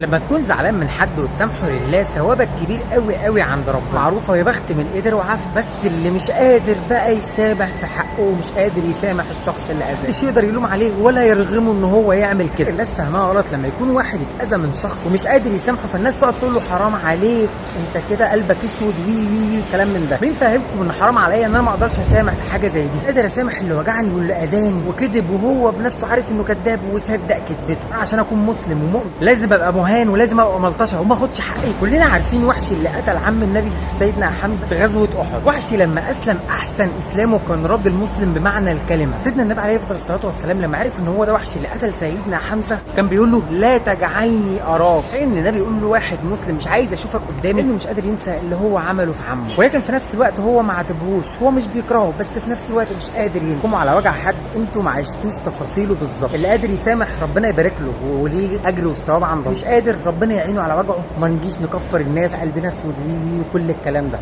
لما تكون زعلان من حد وتسامحه لله ثوابك كبير قوي قوي عند ربنا. معروفه يا بخت من قدر وعاف، بس اللي مش قادر بقى يسامح في حقه ومش قادر يسامح الشخص اللي اذاه، مش يقدر يلوم عليه ولا يرغمه ان هو يعمل كده. الناس فاهمها غلط، لما يكون واحد اتاذى من شخص ومش قادر يسامحه فالناس تقعد تقول له حرام عليك انت كده قلبك اسود وي كلام من ده. مين فاهمكم ان حرام عليا ان انا ما اقدرش اسامح في حاجه زي دي؟ قادر اسامح اللي وجعني واللي اذاني وكذب وهو بنفسه عارف انه كذاب وصدق كذبته. عشان اكون مسلم ومؤمن لازم ابقى مهان ولازم ابقى ملطشه وما اخدش حقي. كلنا عارفين وحشي اللي قتل عم النبي سيدنا حمزه في غزوه احد. وحشي لما اسلم احسن اسلامه كان راجل مسلم بمعنى الكلمه. سيدنا النبي عليه افضل الصلاه والسلام لما عرف ان هو ده وحشي اللي قتل سيدنا حمزه كان بيقول له لا تجعلني اراك. ان النبي يقول له واحد مسلم مش عايز اشوفك قدامي انه مش قادر ينسى اللي هو عمله في عمه، ولكن في نفس الوقت هو ما عاتبهوش، هو مش بيكرهه بس في نفس الوقت مش قادر ينكم على وجع حد انتوا ما عشتوش تفاصيله بالظبط. اللي قادر يسامح ربنا يبارك له وليه الاجر والثواب عند الله، مش قادر ربنا يعينه على وجعه. ما نجيش نكفر الناس قلبنا اسود وكل الكلام ده.